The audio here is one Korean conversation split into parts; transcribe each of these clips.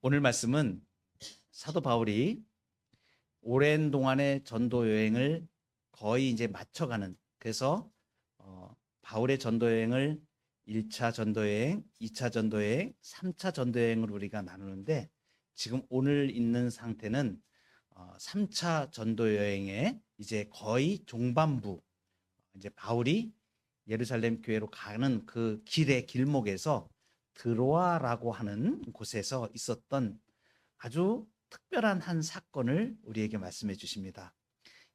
오늘 말씀은 사도 바울이 오랜 동안의 전도 여행을 거의 이제 마쳐가는, 그래서 바울의 전도 여행을 1차 전도 여행, 2차 전도 여행, 3차 전도 여행을 우리가 나누는데, 지금 오늘 있는 상태는 3차 전도 여행의 이제 거의 종반부, 이제 바울이 예루살렘 교회로 가는 그 길의 길목에서 드로아라고 하는 곳에서 있었던 아주 특별한 한 사건을 우리에게 말씀해 주십니다.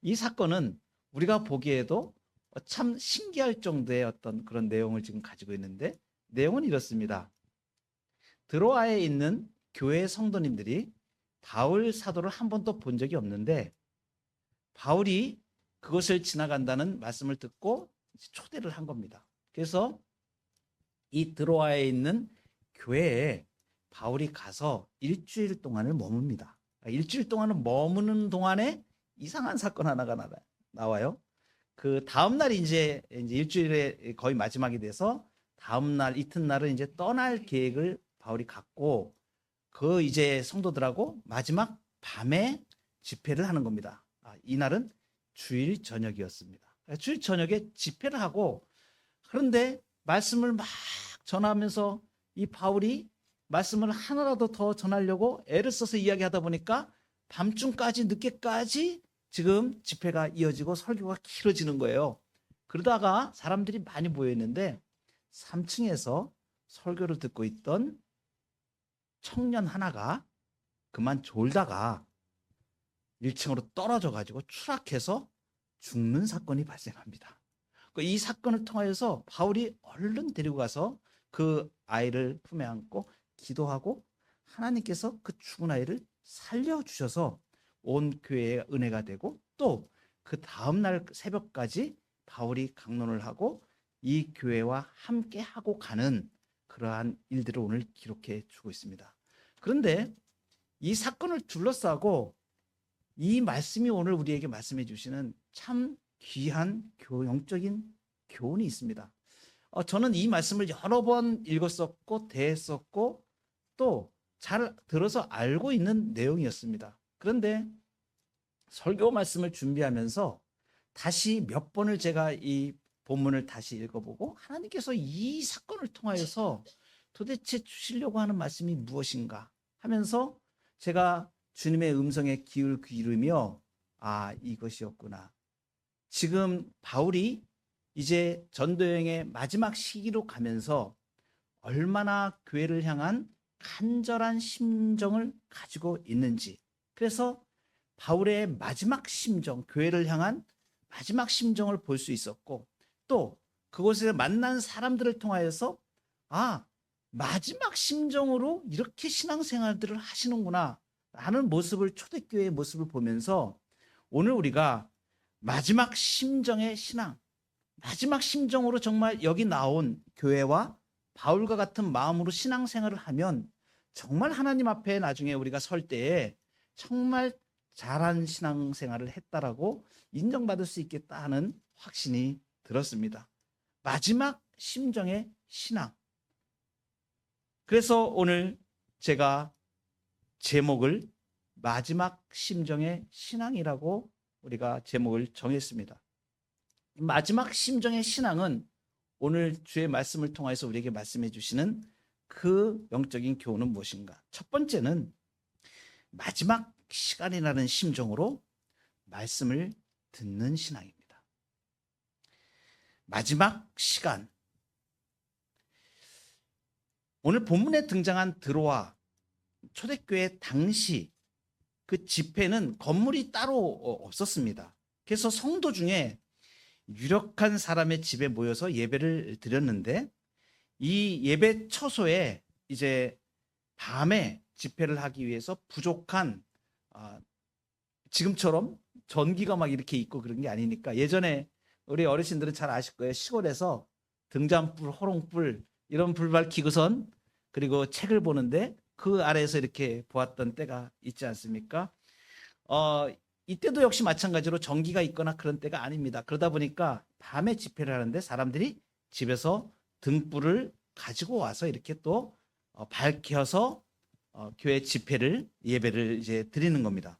이 사건은 우리가 보기에도 참 신기할 정도의 어떤 그런 내용을 지금 가지고 있는데, 내용은 이렇습니다. 드로아에 있는 교회 성도님들이 바울 사도를 한 번도 본 적이 없는데, 바울이 그것을 지나간다는 말씀을 듣고 초대를 한 겁니다. 그래서 이 드로아에 있는 교회에 바울이 가서 일주일 동안을 머뭅니다. 일주일 동안을 머무는 동안에 이상한 사건 하나가 나와요. 그 다음 날이 이제 일주일의 거의 마지막이 돼서 다음 날 이튿날은 이제 떠날 계획을 바울이 갖고 그 이제 성도들하고 마지막 밤에 집회를 하는 겁니다. 이날은 주일 저녁이었습니다. 주일 저녁에 집회를 하고, 그런데 말씀을 막 전하면서 이 바울이 말씀을 하나라도 더 전하려고 애를 써서 이야기하다 보니까 밤중까지 늦게까지 지금 집회가 이어지고 설교가 길어지는 거예요. 그러다가 사람들이 많이 모여있는데 3층에서 설교를 듣고 있던 청년 하나가 그만 졸다가 1층으로 떨어져 가지고 추락해서 죽는 사건이 발생합니다. 이 사건을 통하여서 바울이 얼른 데리고 가서 그 아이를 품에 안고 기도하고 하나님께서 그 죽은 아이를 살려주셔서 온 교회에 은혜가 되고, 또 그 다음날 새벽까지 바울이 강론을 하고 이 교회와 함께 하고 가는 그러한 일들을 오늘 기록해 주고 있습니다. 그런데 이 사건을 둘러싸고 이 말씀이 오늘 우리에게 말씀해 주시는 참 귀한 영적인 교훈이 있습니다. 저는 이 말씀을 여러 번 읽었었고 대했었고 또 잘 들어서 알고 있는 내용이었습니다. 그런데 설교 말씀을 준비하면서 다시 몇 번을 제가 이 본문을 다시 읽어보고, 하나님께서 이 사건을 통하여서 도대체 주시려고 하는 말씀이 무엇인가 하면서 제가 주님의 음성에 귀를 기울이며 이것이었구나. 지금 바울이 이제 전도여행의 마지막 시기로 가면서 얼마나 교회를 향한 간절한 심정을 가지고 있는지, 그래서 바울의 마지막 심정, 교회를 향한 마지막 심정을 볼 수 있었고, 또 그곳에서 만난 사람들을 통하여서 마지막 심정으로 이렇게 신앙생활들을 하시는구나 하는 모습을, 초대교회의 모습을 보면서 오늘 우리가 마지막 심정의 신앙, 마지막 심정으로 정말 여기 나온 교회와 바울과 같은 마음으로 신앙생활을 하면 정말 하나님 앞에 나중에 우리가 설 때에 정말 잘한 신앙생활을 했다라고 인정받을 수 있겠다 하는 확신이 들었습니다. 마지막 심정의 신앙. 그래서 오늘 제가 제목을 마지막 심정의 신앙이라고 우리가 제목을 정했습니다. 마지막 심정의 신앙은 오늘 주의 말씀을 통해서 우리에게 말씀해 주시는 그 영적인 교훈은 무엇인가? 첫 번째는 마지막 시간이라는 심정으로 말씀을 듣는 신앙입니다. 마지막 시간. 오늘 본문에 등장한 드로아 초대교회 당시 그 집회는 건물이 따로 없었습니다. 그래서 성도 중에 유력한 사람의 집에 모여서 예배를 드렸는데, 이 예배 처소에 이제 밤에 집회를 하기 위해서 부족한, 지금처럼 전기가 막 이렇게 있고 그런 게 아니니까, 예전에 우리 어르신들은 잘 아실 거예요. 시골에서 등잔불, 호롱불 이런 불 밝히고선 그리고 책을 보는데 그 아래에서 이렇게 보았던 때가 있지 않습니까? 이때도 역시 마찬가지로 전기가 있거나 그런 때가 아닙니다. 그러다 보니까 밤에 집회를 하는데 사람들이 집에서 등불을 가지고 와서 이렇게 또 밝혀서 교회 집회를 예배를 이제 드리는 겁니다.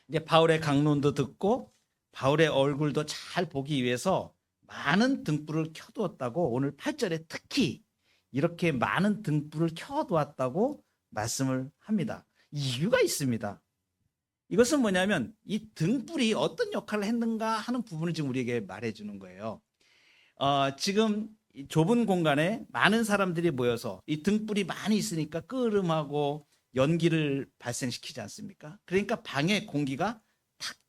이제 바울의 강론도 듣고 바울의 얼굴도 잘 보기 위해서 많은 등불을 켜두었다고 오늘 8절에 특히 이렇게 많은 등불을 켜두었다고 말씀을 합니다. 이유가 있습니다. 이것은 뭐냐면 이 등불이 어떤 역할을 했는가 하는 부분을 지금 우리에게 말해주는 거예요. 지금 좁은 공간에 많은 사람들이 모여서 이 등불이 많이 있으니까 끄름하고 연기를 발생시키지 않습니까? 그러니까 방의 공기가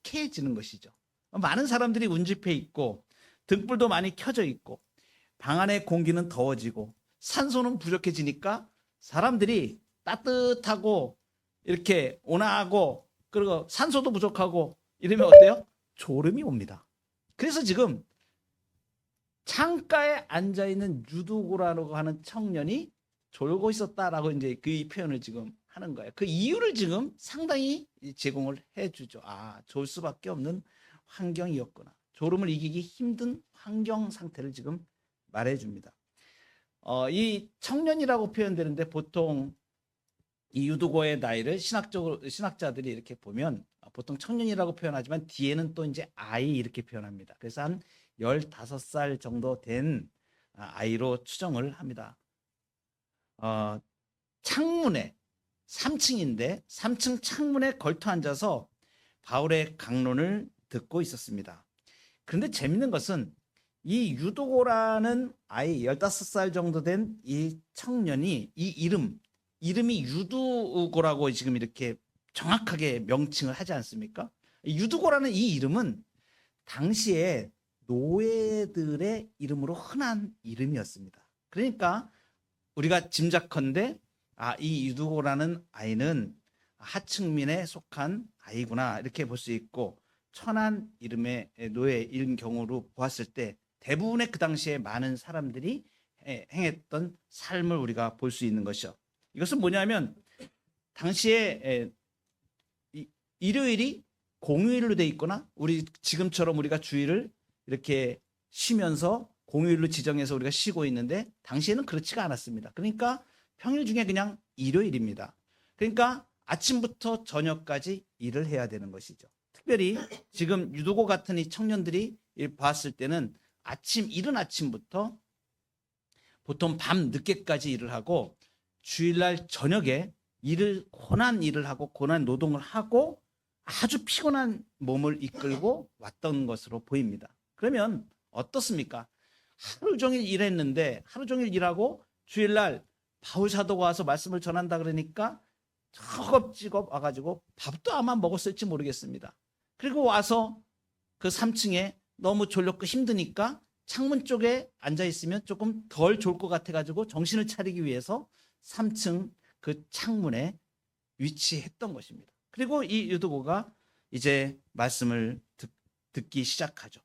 탁해지는 것이죠. 많은 사람들이 운집해 있고 등불도 많이 켜져 있고 방 안의 공기는 더워지고 산소는 부족해지니까 사람들이 따뜻하고 이렇게 온화하고 그리고 산소도 부족하고 이러면 어때요? 졸음이 옵니다. 그래서 지금 창가에 앉아 있는 유두고라고 하는 청년이 졸고 있었다라고 이제 그 표현을 지금 하는 거예요. 그 이유를 지금 상당히 제공을 해주죠. 졸 수밖에 없는 환경이었구나. 졸음을 이기기 힘든 환경 상태를 지금 말해줍니다. 이 청년이라고 표현되는데 보통 이 유두고의 나이를 신학자들이 이렇게 보면 보통 청년이라고 표현하지만 뒤에는 또 이제 아이 이렇게 표현합니다. 그래서 한 15살 정도 된 아이로 추정을 합니다. 창문에 3층인데 3층 창문에 걸터 앉아서 바울의 강론을 듣고 있었습니다. 그런데 재밌는 것은 이 유두고라는 아이 15살 정도 된 이 청년이 이 이름이 유두고라고 지금 이렇게 정확하게 명칭을 하지 않습니까? 유두고라는 이 이름은 당시에 노예들의 이름으로 흔한 이름이었습니다. 그러니까 우리가 짐작컨대 이 유두고라는 아이는 하층민에 속한 아이구나 이렇게 볼 수 있고 천한 이름의 노예인 경우로 보았을 때 대부분의 그 당시에 많은 사람들이 행했던 삶을 우리가 볼 수 있는 것이죠. 이것은 뭐냐면 당시에 일요일이 공휴일로 돼 있거나 우리 지금처럼 우리가 주일을 이렇게 쉬면서 공휴일로 지정해서 우리가 쉬고 있는데 당시에는 그렇지가 않았습니다. 그러니까 평일 중에 그냥 일요일입니다. 그러니까 아침부터 저녁까지 일을 해야 되는 것이죠. 특별히 지금 유두고 같은 이 청년들이 봤을 때는 이른 아침부터 보통 밤 늦게까지 일을 하고 주일날 저녁에 고난 일을 하고 고난 노동을 하고 아주 피곤한 몸을 이끌고 왔던 것으로 보입니다. 그러면 어떻습니까? 하루 종일 일했는데 하루 종일 일하고 주일날 바울 사도가 와서 말씀을 전한다 그러니까 허겁지겁 와가지고 밥도 아마 먹었을지 모르겠습니다. 그리고 와서 그 3층에 너무 졸렸고 힘드니까 창문 쪽에 앉아 있으면 조금 덜 졸 것 같아가지고 정신을 차리기 위해서 3층 그 창문에 위치했던 것입니다. 그리고 이 유두고가 이제 말씀을 듣기 시작하죠.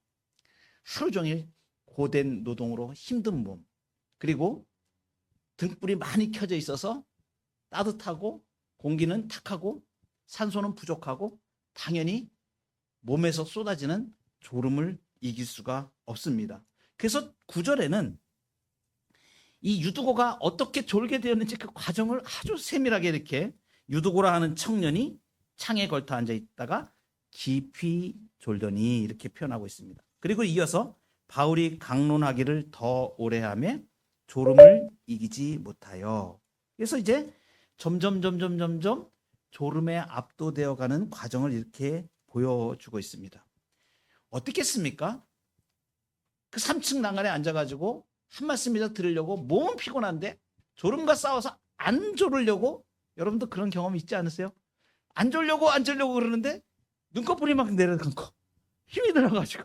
하루 종일 고된 노동으로 힘든 몸, 그리고 등불이 많이 켜져 있어서 따뜻하고 공기는 탁하고 산소는 부족하고 당연히 몸에서 쏟아지는 졸음을 이길 수가 없습니다. 그래서 9절에는 이 유두고가 어떻게 졸게 되었는지 그 과정을 아주 세밀하게 이렇게 유두고라 하는 청년이 창에 걸터 앉아 있다가 깊이 졸더니 이렇게 표현하고 있습니다. 그리고 이어서 바울이 강론하기를 더 오래 하며 졸음을 이기지 못하여, 그래서 이제 점점 졸음에 압도되어 가는 과정을 이렇게 보여주고 있습니다. 어떻겠습니까? 그 3층 난간에 앉아가지고 한 말씀이라도 들으려고 몸은 피곤한데 졸음과 싸워서 안 졸으려고, 여러분도 그런 경험 있지 않으세요? 안 졸려고 그러는데 눈꺼풀이 막 내려감고 힘이 들어가지고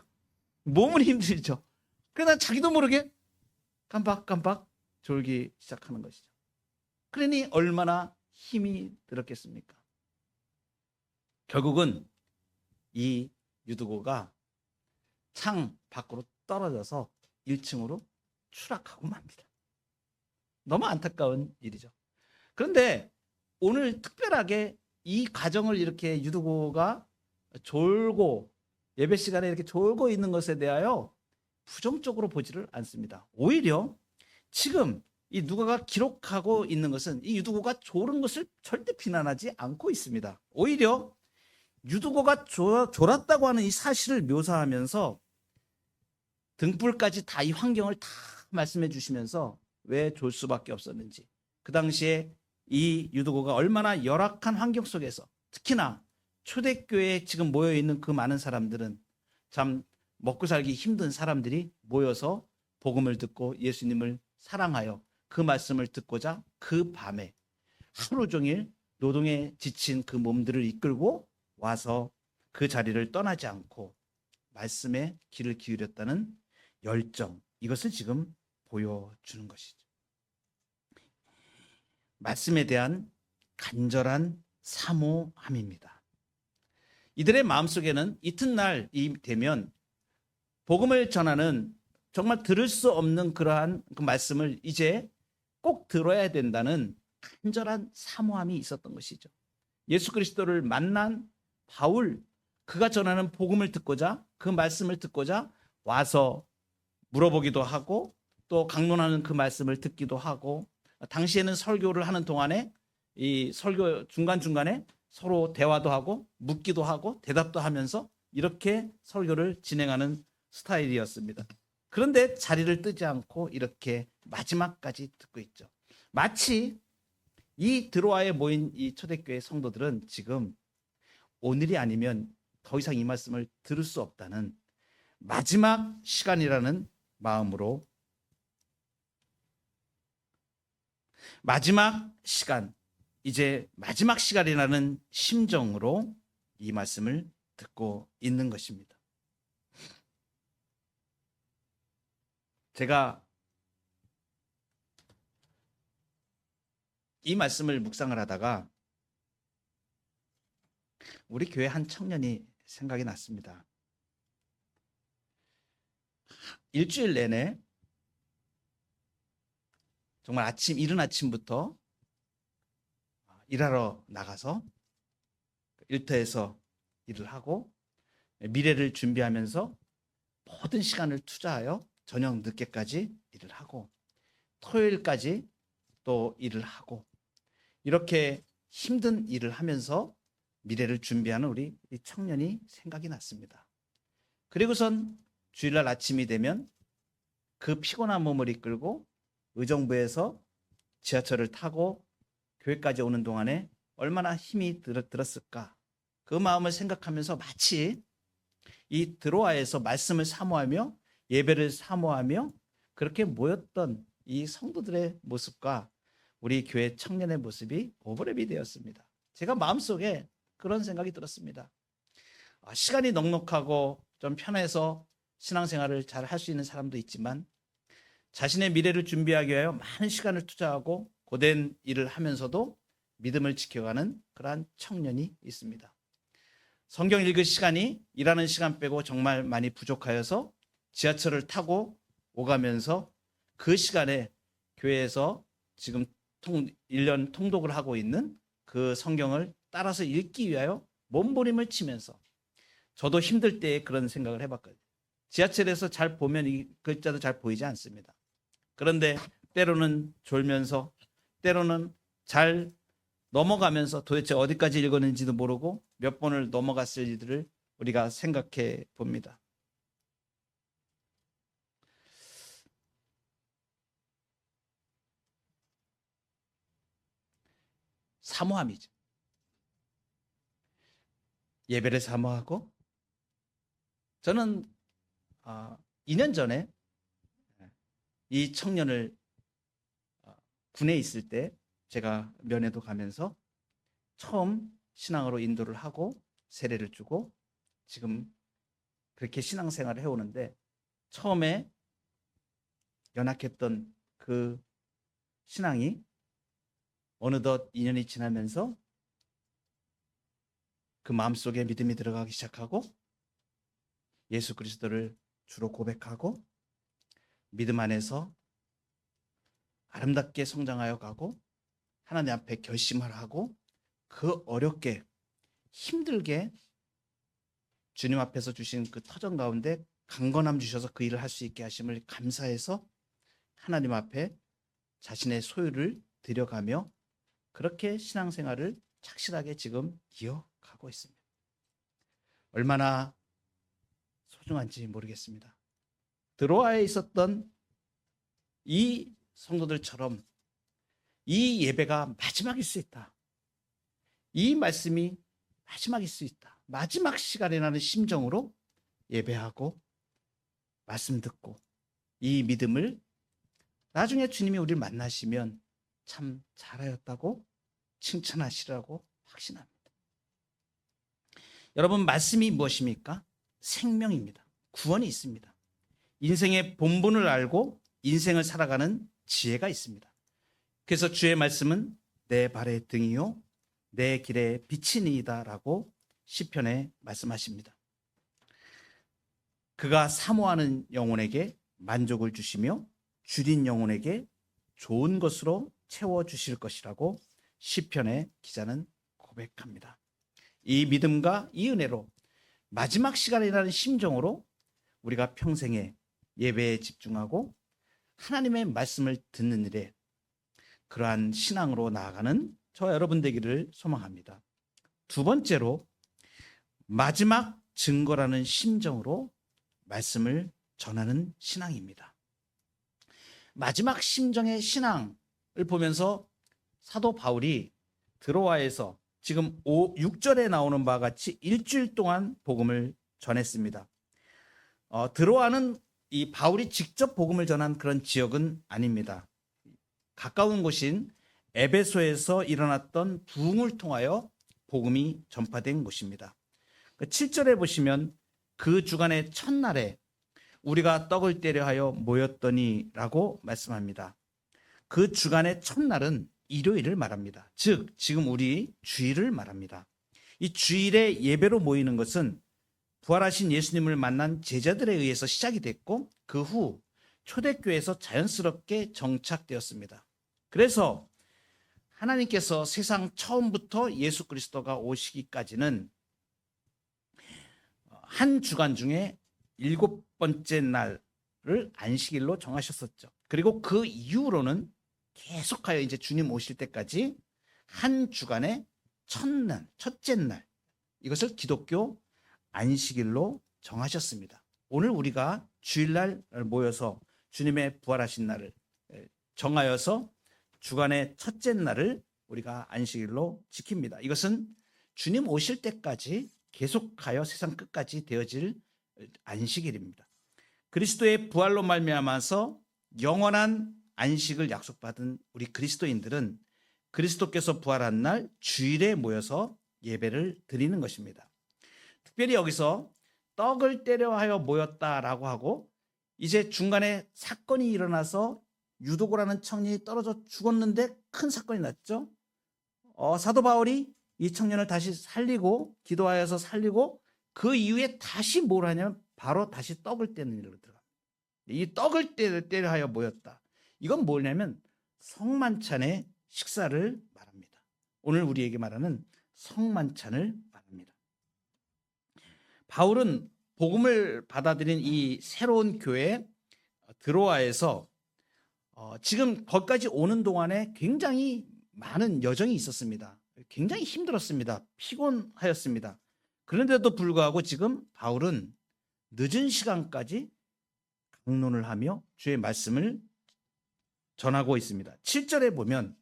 몸은 힘들죠. 그러다 자기도 모르게 깜빡깜빡 졸기 시작하는 것이죠. 그러니 얼마나 힘이 들었겠습니까? 결국은 이 유두고가 창 밖으로 떨어져서 1층으로 추락하고 맙니다. 너무 안타까운 일이죠. 그런데 오늘 특별하게 이 과정을 이렇게 유두고가 졸고 예배 시간에 이렇게 졸고 있는 것에 대하여 부정적으로 보지를 않습니다. 오히려 지금 이 누가가 기록하고 있는 것은 이 유두고가 졸은 것을 절대 비난하지 않고 있습니다. 오히려 유두고가 졸았다고 하는 이 사실을 묘사하면서 등불까지 다 이 환경을 다 말씀해 주시면서 왜 졸 수밖에 없었는지, 그 당시에 이 유두고가 얼마나 열악한 환경 속에서, 특히나 초대교회에 지금 모여 있는 그 많은 사람들은 참 먹고 살기 힘든 사람들이 모여서 복음을 듣고 예수님을 사랑하여 그 말씀을 듣고자 그 밤에 하루 종일 노동에 지친 그 몸들을 이끌고 와서 그 자리를 떠나지 않고 말씀에 귀를 기울였다는 열정, 이것을 지금 보여주는 것이죠. 말씀에 대한 간절한 사모함입니다. 이들의 마음속에는 이튿날이 되면 복음을 전하는 정말 들을 수 없는 그러한 그 말씀을 이제 꼭 들어야 된다는 간절한 사모함이 있었던 것이죠. 예수 그리스도를 만난 바울, 그가 전하는 복음을 듣고자, 그 말씀을 듣고자 와서 물어보기도 하고 또 강론하는 그 말씀을 듣기도 하고, 당시에는 설교를 하는 동안에 이 설교 중간중간에 서로 대화도 하고 묻기도 하고 대답도 하면서 이렇게 설교를 진행하는 스타일이었습니다. 그런데 자리를 뜨지 않고 이렇게 마지막까지 듣고 있죠. 마치 이 드로아에 모인 이 초대교회 성도들은 지금 오늘이 아니면 더 이상 이 말씀을 들을 수 없다는 마지막 시간이라는 마음으로, 마지막 시간, 이제 마지막 시간이라는 심정으로 이 말씀을 듣고 있는 것입니다. 제가 이 말씀을 묵상을 하다가 우리 교회 한 청년이 생각이 났습니다. 일주일 내내 정말 이른 아침부터 일하러 나가서 일터에서 일을 하고 미래를 준비하면서 모든 시간을 투자하여 저녁 늦게까지 일을 하고 토요일까지 또 일을 하고 이렇게 힘든 일을 하면서 미래를 준비하는 우리 청년이 생각이 났습니다. 그리고선 주일날 아침이 되면 그 피곤한 몸을 이끌고 의정부에서 지하철을 타고 교회까지 오는 동안에 얼마나 힘이 들었을까, 그 마음을 생각하면서 마치 이 드로아에서 말씀을 사모하며 예배를 사모하며 그렇게 모였던 이 성도들의 모습과 우리 교회 청년의 모습이 오버랩이 되었습니다. 제가 마음속에 그런 생각이 들었습니다. 시간이 넉넉하고 좀 편해서 신앙생활을 잘 할 수 있는 사람도 있지만 자신의 미래를 준비하기 위하여 많은 시간을 투자하고 고된 일을 하면서도 믿음을 지켜가는 그러한 청년이 있습니다. 성경 읽을 시간이 일하는 시간 빼고 정말 많이 부족하여서 지하철을 타고 오가면서 그 시간에 교회에서 지금 1년 통독을 하고 있는 그 성경을 따라서 읽기 위하여 몸부림을 치면서, 저도 힘들 때에 그런 생각을 해봤거든요. 지하철에서 잘 보면 이 글자도 잘 보이지 않습니다. 그런데 때로는 졸면서 때로는 잘 넘어가면서 도대체 어디까지 읽었는지도 모르고 몇 번을 넘어갔을 일들을 우리가 생각해 봅니다. 사모함이죠. 예배를 사모하고, 저는 2년 전에 이 청년을 군에 있을 때 제가 면회도 가면서 처음 신앙으로 인도를 하고 세례를 주고 지금 그렇게 신앙생활을 해오는데, 처음에 연약했던 그 신앙이 어느덧 2년이 지나면서 그 마음속에 믿음이 들어가기 시작하고 예수 그리스도를 주로 고백하고 믿음 안에서 아름답게 성장하여 가고 하나님 앞에 결심을 하고 그 어렵게 힘들게 주님 앞에서 주신 그 터전 가운데 강건함 주셔서 그 일을 할 수 있게 하심을 감사해서 하나님 앞에 자신의 소유를 들여가며 그렇게 신앙생활을 착실하게 지금 이어가고 있습니다. 얼마나 소중한지 모르겠습니다. 드로아에 있었던 이 성도들처럼 이 예배가 마지막일 수 있다. 이 말씀이 마지막일 수 있다. 마지막 시간이라는 심정으로 예배하고 말씀 듣고 이 믿음을 나중에 주님이 우리를 만나시면 참 잘하였다고 칭찬하시라고 확신합니다. 여러분, 말씀이 무엇입니까? 생명입니다. 구원이 있습니다. 인생의 본분을 알고 인생을 살아가는 지혜가 있습니다. 그래서 주의 말씀은 내 발의 등이요 내 길의 빛이니이다 라고 시편에 말씀하십니다. 그가 사모하는 영혼에게 만족을 주시며 줄인 영혼에게 좋은 것으로 채워주실 것이라고 시편의 기자는 고백합니다. 이 믿음과 이 은혜로 마지막 시간이라는 심정으로 우리가 평생에 예배에 집중하고 하나님의 말씀을 듣는 일에 그러한 신앙으로 나아가는 저와 여러분 되기를 소망합니다. 두 번째로 마지막 증거라는 심정으로 말씀을 전하는 신앙입니다. 마지막 심정의 신앙을 보면서 사도 바울이 드로아에서 지금 6절에 나오는 바와 같이 일주일 동안 복음을 전했습니다. 드로아는 이 바울이 직접 복음을 전한 그런 지역은 아닙니다. 가까운 곳인 에베소에서 일어났던 부흥을 통하여 복음이 전파된 곳입니다. 7절에 보시면 그 주간의 첫날에 우리가 떡을 떼려 하여 모였더니 라고 말씀합니다. 그 주간의 첫날은 일요일을 말합니다. 즉 지금 우리 주일을 말합니다. 이 주일에 예배로 모이는 것은 부활하신 예수님을 만난 제자들에 의해서 시작이 됐고 그 후 초대교회에서 자연스럽게 정착되었습니다. 그래서 하나님께서 세상 처음부터 예수 그리스도가 오시기까지는 한 주간 중에 7번째 날을 안식일로 정하셨었죠. 그리고 그 이후로는 계속하여 이제 주님 오실 때까지 한 주간의 첫날, 첫째 날, 이것을 기독교 안식일로 정하셨습니다. 오늘 우리가 주일날 모여서 주님의 부활하신 날을 정하여서 주간의 첫째 날을 우리가 안식일로 지킵니다. 이것은 주님 오실 때까지 계속하여 세상 끝까지 되어질 안식일입니다. 그리스도의 부활로 말미암아서 영원한 안식을 약속받은 우리 그리스도인들은 그리스도께서 부활한 날 주일에 모여서 예배를 드리는 것입니다. 특별히 여기서 떡을 떼려 하여 모였다라고 하고 이제 중간에 사건이 일어나서 유도고라는 청년이 떨어져 죽었는데 큰 사건이 났죠. 사도 바울이 이 청년을 다시 살리고 기도하여서 살리고 그 이후에 다시 뭘 하냐면 바로 다시 떡을 떼는 일로 들어갑니다. 이 떡을 떼려 하여 모였다. 이건 뭐냐면 성만찬의 식사를 말합니다. 오늘 우리에게 말하는 성만찬을 말합니다. 바울은 복음을 받아들인 이 새로운 교회 드로아에서 지금 거기까지 오는 동안에 굉장히 많은 여정이 있었습니다. 굉장히 힘들었습니다. 피곤하였습니다. 그런데도 불구하고 지금 바울은 늦은 시간까지 강론을 하며 주의 말씀을 전하고 있습니다. 7절에 보면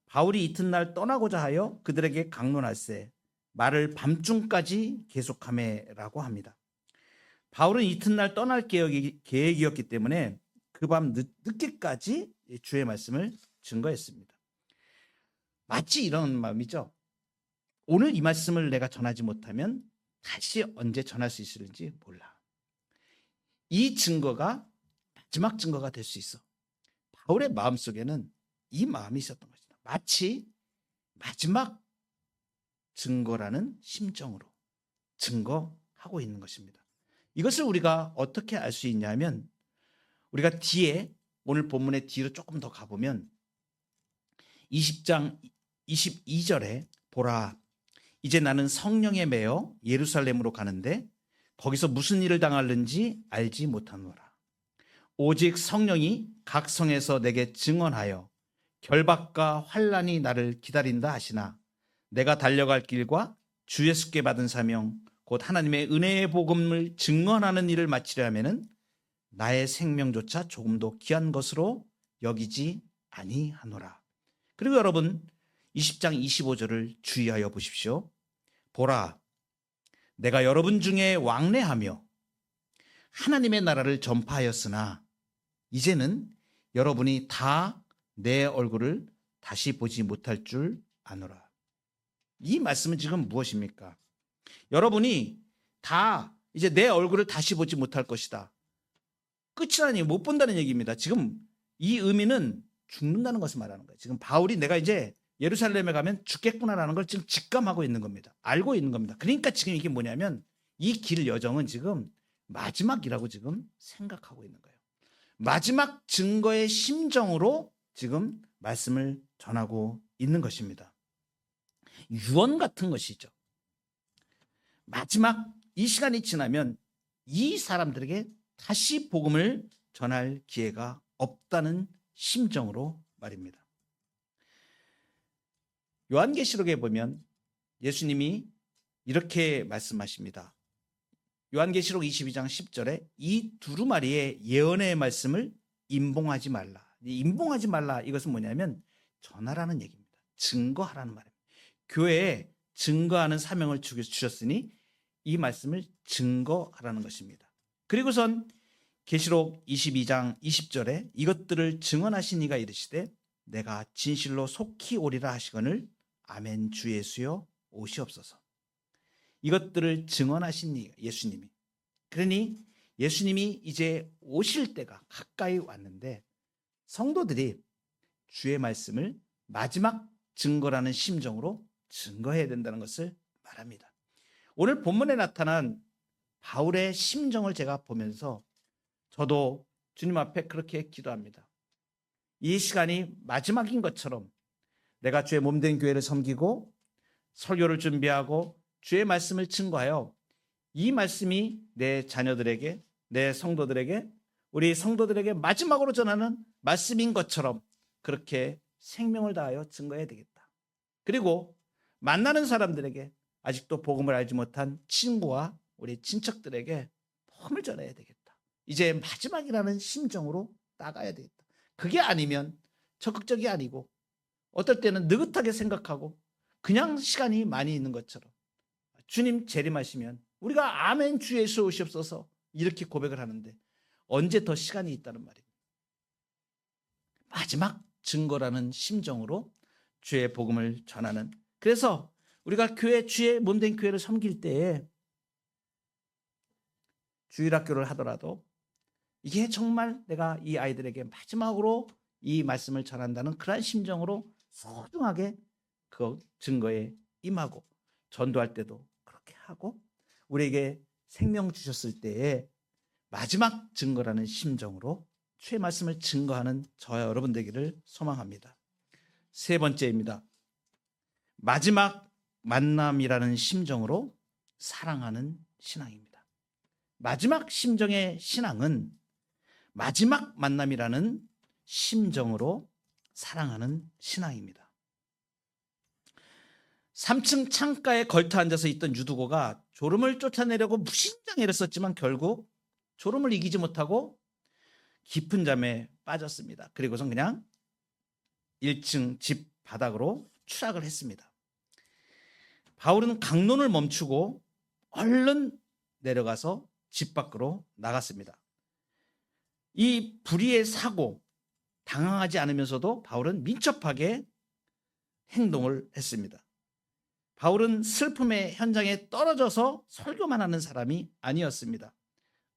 바울이 이튿날 떠나고자 하여 그들에게 강론할세 말을 밤중까지 계속하매라고 합니다. 바울은 이튿날 떠날 계획이었기 때문에 그 밤 늦게까지 주의 말씀을 증거했습니다. 마치 이런 마음이죠. 오늘 이 말씀을 내가 전하지 못하면 다시 언제 전할 수 있을지 몰라. 이 증거가 마지막 증거가 될 수 있어. 바울의 마음속에는 이 마음이 있었던 것이다. 마치 마지막 증거라는 심정으로 증거하고 있는 것입니다. 이것을 우리가 어떻게 알 수 있냐면 우리가 뒤에 오늘 본문의 뒤로 조금 더 가보면 20장 22절에 보라 이제 나는 성령에 매여 예루살렘으로 가는데 거기서 무슨 일을 당하는지 알지 못하노라. 오직 성령이 각 성에서 내게 증언하여 결박과 환난이 나를 기다린다 하시나 내가 달려갈 길과 주 예수께 받은 사명 곧 하나님의 은혜의 복음을 증언하는 일을 마치려면은 나의 생명조차 조금도 귀한 것으로 여기지 아니하노라. 그리고 여러분 20장 25절을 주의하여 보십시오. 보라, 내가 여러분 중에 왕래하며 하나님의 나라를 전파하였으나 이제는 여러분이 다 내 얼굴을 다시 보지 못할 줄 아노라. 이 말씀은 지금 무엇입니까? 여러분이 다 이제 내 얼굴을 다시 보지 못할 것이다. 끝이라니 못 본다는 얘기입니다. 지금 이 의미는 죽는다는 것을 말하는 거예요. 지금 바울이 내가 이제 예루살렘에 가면 죽겠구나라는 걸 지금 직감하고 있는 겁니다. 알고 있는 겁니다. 그러니까 지금 이게 뭐냐면 이 길 여정은 지금 마지막이라고 지금 생각하고 있는 거예요. 마지막 증거의 심정으로 지금 말씀을 전하고 있는 것입니다. 유언 같은 것이죠. 마지막 이 시간이 지나면 이 사람들에게 다시 복음을 전할 기회가 없다는 심정으로 말입니다. 요한계시록에 보면 예수님이 이렇게 말씀하십니다. 요한계시록 22장 10절에 이 두루마리의 예언의 말씀을 임봉하지 말라. 임봉하지 말라 이것은 뭐냐면 전하라는 얘기입니다. 증거하라는 말입니다. 교회에 증거하는 사명을 주셨으니 이 말씀을 증거하라는 것입니다. 그리고선 계시록 22장 20절에 이것들을 증언하신 이가 이르시되 내가 진실로 속히 오리라 하시거늘 아멘 주 예수여 오시옵소서. 이것들을 증언하신 이가 예수님이. 그러니 예수님이 이제 오실 때가 가까이 왔는데 성도들이 주의 말씀을 마지막 증거라는 심정으로 증거해야 된다는 것을 말합니다. 오늘 본문에 나타난 바울의 심정을 제가 보면서 저도 주님 앞에 그렇게 기도합니다. 이 시간이 마지막인 것처럼 내가 주의 몸된 교회를 섬기고 설교를 준비하고 주의 말씀을 증거하여 이 말씀이 내 자녀들에게, 내 성도들에게, 우리 성도들에게 마지막으로 전하는 말씀인 것처럼 그렇게 생명을 다하여 증거해야 되겠다. 그리고 만나는 사람들에게 아직도 복음을 알지 못한 친구와 우리 친척들에게 복음을 전해야 되겠다. 이제 마지막이라는 심정으로 나가야 되겠다. 그게 아니면 적극적이 아니고 어떨 때는 느긋하게 생각하고 그냥 시간이 많이 있는 것처럼 주님 재림하시면 우리가 아멘 주 예수 오시옵소서 이렇게 고백을 하는데 언제 더 시간이 있다는 말입니다. 마지막 증거라는 심정으로 주의 복음을 전하는, 그래서 우리가 교회 주의 몸된 교회를 섬길 때에 주일학교를 하더라도 이게 정말 내가 이 아이들에게 마지막으로 이 말씀을 전한다는 그러한 심정으로 소중하게 그 증거에 임하고 전도할 때도 그렇게 하고 우리에게 생명 주셨을 때에 마지막 증거라는 심정으로 주의 말씀을 증거하는 저와 여러분 되기를 소망합니다. 세 번째입니다. 마지막 만남이라는 심정으로 사랑하는 신앙입니다. 마지막 심정의 신앙은 마지막 만남이라는 심정으로 사랑하는 신앙입니다. 3층 창가에 걸터 앉아서 있던 유두고가 졸음을 쫓아내려고 무신장에 일었었지만 결국 졸음을 이기지 못하고 깊은 잠에 빠졌습니다. 그리고선 그냥 1층 집 바닥으로 추락을 했습니다. 바울은 강론을 멈추고 얼른 내려가서 집 밖으로 나갔습니다. 이 불의의 사고 당황하지 않으면서도 바울은 민첩하게 행동을 했습니다. 바울은 슬픔의 현장에 떨어져서 설교만 하는 사람이 아니었습니다.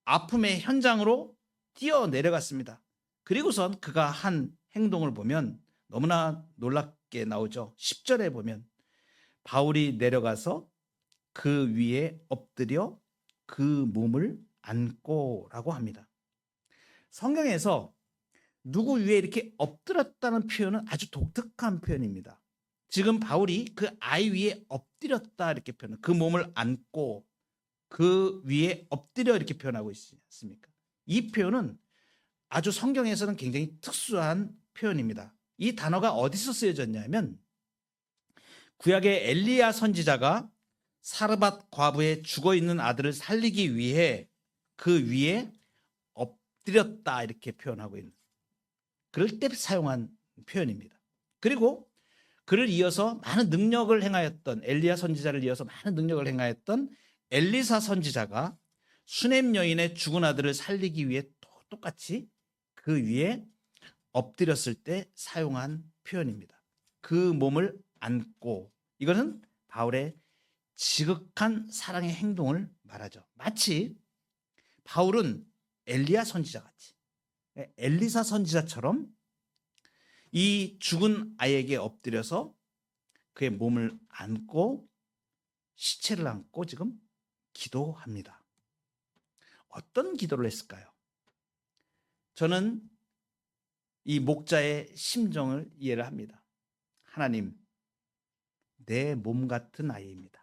아픔의 현장으로 뛰어내려갔습니다. 그리고선 그가 한 행동을 보면 너무나 놀랍게 나오죠. 10절에 보면 바울이 내려가서 그 위에 엎드려 그 몸을 안고라고 합니다. 성경에서 누구 위에 이렇게 엎드렸다는 표현은 아주 독특한 표현입니다. 지금 바울이 그 아이 위에 엎드렸다 이렇게 표현, 그 몸을 안고 그 위에 엎드려 이렇게 표현하고 있지 않습니까? 이 표현은 아주 성경에서는 굉장히 특수한 표현입니다. 이 단어가 어디서 쓰여졌냐면 구약의 엘리야 선지자가 사르밧 과부의 죽어있는 아들을 살리기 위해 그 위에 엎드렸다 이렇게 표현하고 있는, 그럴 때 사용한 표현입니다. 그리고 그를 이어서 많은 능력을 행하였던, 엘리야 선지자를 이어서 많은 능력을 행하였던 엘리사 선지자가 수넴 여인의 죽은 아들을 살리기 위해 똑같이 그 위에 엎드렸을 때 사용한 표현입니다. 그 몸을 안고, 이것은 바울의 지극한 사랑의 행동을 말하죠. 마치 바울은 엘리야 선지자 같이, 엘리사 선지자처럼 이 죽은 아이에게 엎드려서 그의 몸을 안고, 시체를 안고 지금 기도합니다. 어떤 기도를 했을까요? 저는 이 목자의 심정을 이해를 합니다. 하나님, 내 몸 같은 아이입니다.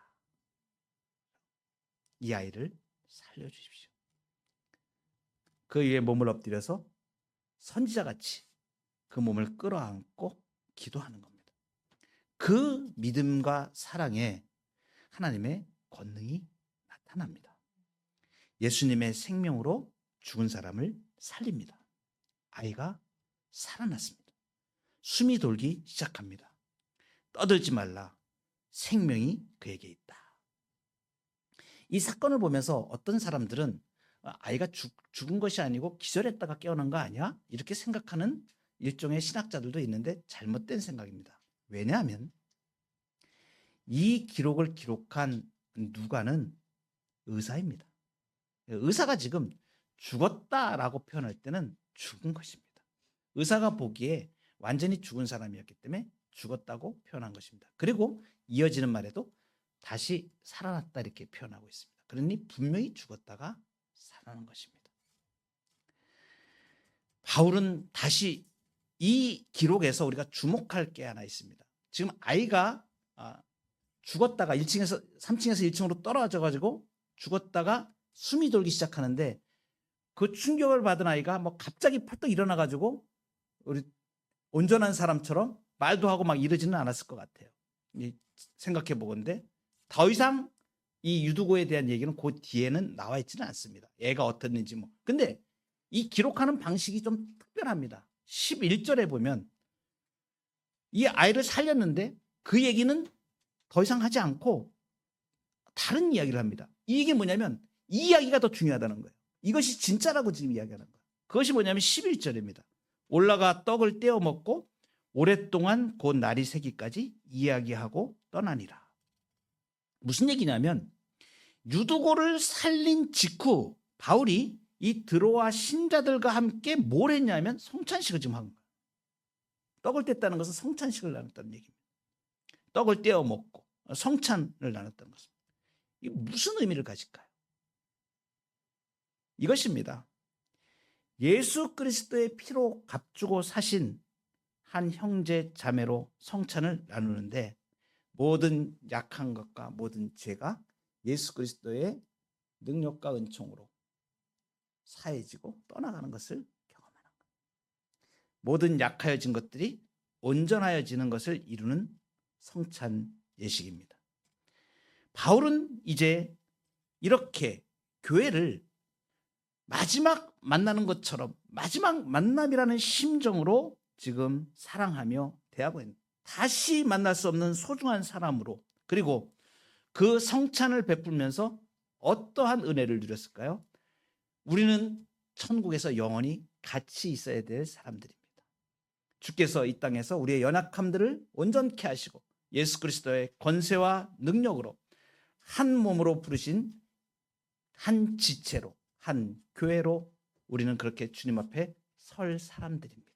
이 아이를 살려주십시오. 그 위에 몸을 엎드려서 선지자같이 그 몸을 끌어안고 기도하는 겁니다. 그 믿음과 사랑에 하나님의 권능이 나타납니다. 예수님의 생명으로 죽은 사람을 살립니다. 아이가 살아났습니다. 숨이 돌기 시작합니다. 떠들지 말라. 생명이 그에게 있다. 이 사건을 보면서 어떤 사람들은 아이가 죽은 것이 아니고 기절했다가 깨어난 거 아니야? 이렇게 생각하는 일종의 신학자들도 있는데 잘못된 생각입니다. 왜냐하면 이 기록을 기록한 누가는 의사입니다. 의사가 지금 죽었다라고 표현할 때는 죽은 것입니다. 의사가 보기에 완전히 죽은 사람이었기 때문에 죽었다고 표현한 것입니다. 그리고 이어지는 말에도 다시 살아났다 이렇게 표현하고 있습니다. 그러니 분명히 죽었다가 살아난 것입니다. 바울은 다시 이 기록에서 우리가 주목할 게 하나 있습니다. 지금 아이가 죽었다가 1층에서 3층에서 1층으로 떨어져 가지고 죽었다가 숨이 돌기 시작하는데, 그 충격을 받은 아이가 뭐 갑자기 펄떡 일어나 가지고 우리 온전한 사람처럼 말도 하고 막 이러지는 않았을 것 같아요. 생각해 보건데 더 이상 이 유두고에 대한 얘기는 그 뒤에는 나와 있지는 않습니다. 애가 어떻는지 뭐. 근데 이 기록하는 방식이 좀 특별합니다. 11절에 보면 이 아이를 살렸는데 그 얘기는 더 이상 하지 않고 다른 이야기를 합니다. 이게 뭐냐면 이 이야기가 더 중요하다는 거예요. 이것이 진짜라고 지금 이야기하는 거예요. 그것이 뭐냐면 11절입니다. 올라가 떡을 떼어 먹고 오랫동안 곧 날이 새기까지 이야기하고 떠나니라. 무슨 얘기냐면 유두고를 살린 직후 바울이 이 드로아 신자들과 함께 뭘 했냐면 성찬식을 지금 한 거예요. 떡을 뗐다는 것은 성찬식을 나눴다는 얘기입니다. 떡을 떼어 먹고 성찬을 나눴다는 것입니다. 이게 무슨 의미를 가질까요? 이것입니다. 예수 그리스도의 피로 값주고 사신 한 형제 자매로 성찬을 나누는데 모든 약한 것과 모든 죄가 예수 그리스도의 능력과 은총으로 사해지고 떠나가는 것을 경험하는 거예요. 모든 약하여진 것들이 온전하여지는 것을 이루는 성찬 예식입니다. 바울은 이제 이렇게 교회를 마지막 만나는 것처럼 마지막 만남이라는 심정으로 지금 사랑하며 대하고 있는, 다시 만날 수 없는 소중한 사람으로, 그리고 그 성찬을 베풀면서 어떠한 은혜를 누렸을까요? 우리는 천국에서 영원히 같이 있어야 될 사람들입니다. 주께서 이 땅에서 우리의 연약함들을 온전케 하시고 예수 그리스도의 권세와 능력으로 한 몸으로 부르신 한 지체로, 한 교회로 우리는 그렇게 주님 앞에 설 사람들입니다.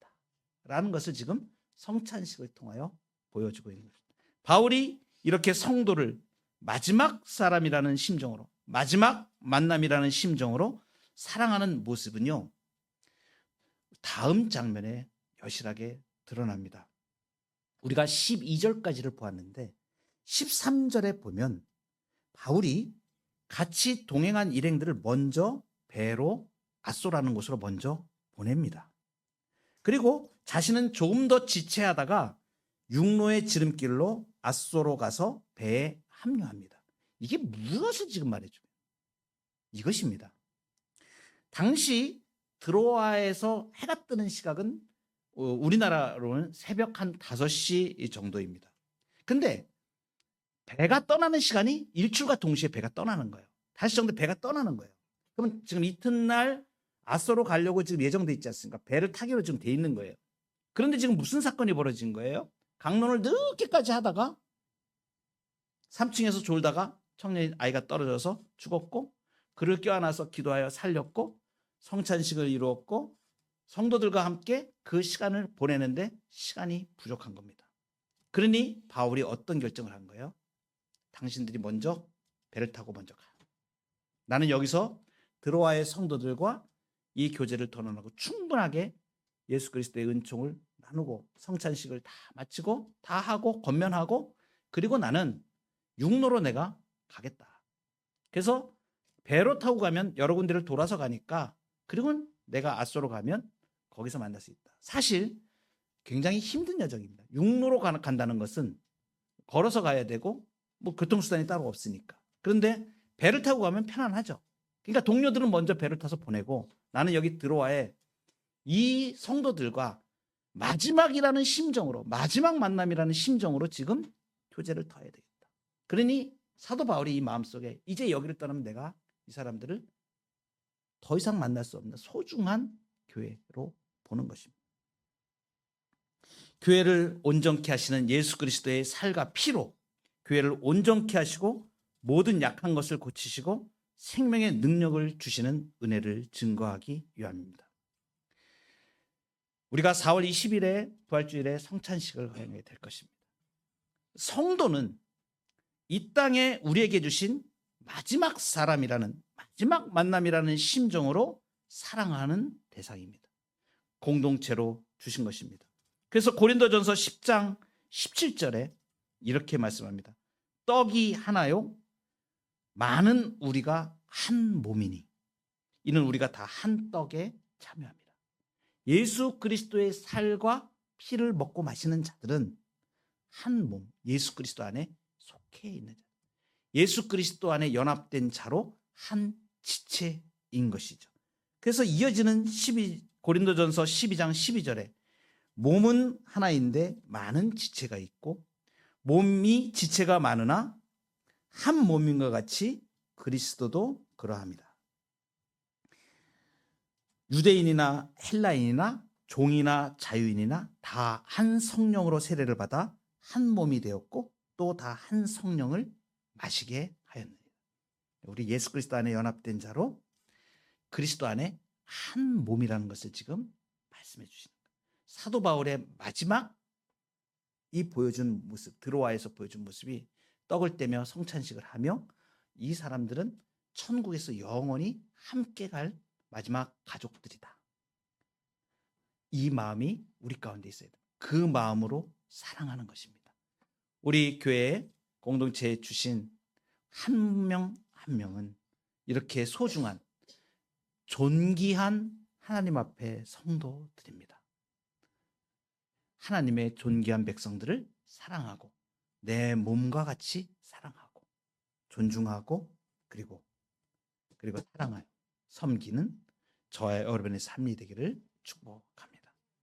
라는 것을 지금 성찬식을 통하여 보여주고 있는 것입니다. 바울이 이렇게 성도를 마지막 사람이라는 심정으로, 마지막 만남이라는 심정으로 사랑하는 모습은요, 다음 장면에 여실하게 드러납니다. 우리가 12절까지를 보았는데 13절에 보면 바울이 같이 동행한 일행들을 먼저 배로 앗소라는 곳으로 먼저 보냅니다. 그리고 자신은 조금 더 지체하다가 육로의 지름길로 앗소로 가서 배에 합류합니다. 이게 무엇을 지금 말해줘요? 이것입니다. 당시 드로아에서 해가 뜨는 시각은 우리나라로는 새벽 한 5시 정도입니다. 근데 배가 떠나는 시간이 일출과 동시에 배가 떠나는 거예요. 5시 정도 배가 떠나는 거예요. 그러면 지금 이튿날 앗소로 가려고 지금 예정돼 있지 않습니까? 배를 타기로 지금 돼 있는 거예요. 그런데 지금 무슨 사건이 벌어진 거예요? 강론을 늦게까지 하다가 3층에서 졸다가 청년 아이가 떨어져서 죽었고, 그를 껴안아서 기도하여 살렸고, 성찬식을 이루었고, 성도들과 함께 그 시간을 보내는데 시간이 부족한 겁니다. 그러니 바울이 어떤 결정을 한 거예요? 당신들이 먼저 배를 타고 먼저 가. 나는 여기서 드로아의 성도들과 이 교제를 터놓고 충분하게 예수 그리스도의 은총을 나누고 성찬식을 다 마치고 다 하고 권면하고, 그리고 나는 육로로 내가 가겠다. 그래서 배로 타고 가면 여러 군데를 돌아서 가니까, 그리고 내가 앗소로 가면 거기서 만날 수 있다. 사실 굉장히 힘든 여정입니다. 육로로 간다는 것은 걸어서 가야 되고 뭐 교통수단이 따로 없으니까. 그런데 배를 타고 가면 편안하죠. 그러니까 동료들은 먼저 배를 타서 보내고, 나는 여기 드로아에 이 성도들과 마지막이라는 심정으로, 마지막 만남이라는 심정으로 지금 교제를 터야 되겠다. 그러니 사도 바울이 이 마음속에 이제 여기를 떠나면 내가 이 사람들을 더 이상 만날 수 없는 소중한 교회로 보는 것입니다. 교회를 온전케 하시는 예수 그리스도의 살과 피로 교회를 온전케 하시고 모든 약한 것을 고치시고 생명의 능력을 주시는 은혜를 증거하기 위함입니다. 우리가 4월 20일에 부활주일에 성찬식을 허용하게 될 것입니다. 성도는 이 땅에 우리에게 주신 마지막 사람이라는, 마지막 만남이라는 심정으로 사랑하는 대상입니다. 공동체로 주신 것입니다. 그래서 고린도전서 10장 17절에 이렇게 말씀합니다. 떡이 하나요? 많은 우리가 한 몸이니 이는 우리가 다 한 떡에 참여합니다. 예수 그리스도의 살과 피를 먹고 마시는 자들은 한 몸, 예수 그리스도 안에 속해 있는 자, 예수 그리스도 안에 연합된 자로 한 지체인 것이죠. 그래서 이어지는 고린도전서 12장 12절에 몸은 하나인데 많은 지체가 있고 몸이 지체가 많으나 한 몸인 것 같이 그리스도도 그러합니다. 유대인이나 헬라인이나 종이나 자유인이나 다 한 성령으로 세례를 받아 한 몸이 되었고 또 다 한 성령을 마시게 하였느니라. 우리 예수 그리스도 안에 연합된 자로 그리스도 안에 한 몸이라는 것을 지금 말씀해 주시는 거예요. 사도 바울의 마지막 이 보여준 모습, 드로아에서 보여준 모습이 떡을 떼며 성찬식을 하며 이 사람들은 천국에서 영원히 함께 갈 마지막 가족들이다. 이 마음이 우리 가운데 있어야 돼. 그 마음으로 사랑하는 것입니다. 우리 교회 공동체에 주신 한 명 한 명은 이렇게 소중한 존귀한 하나님 앞에 성도들입니다. 하나님의 존귀한 백성들을 사랑하고 내 몸과 같이 사랑하고 존중하고 그리고 사랑하여 섬기는 저와 여러분의 삶이 되기를 축복합니다.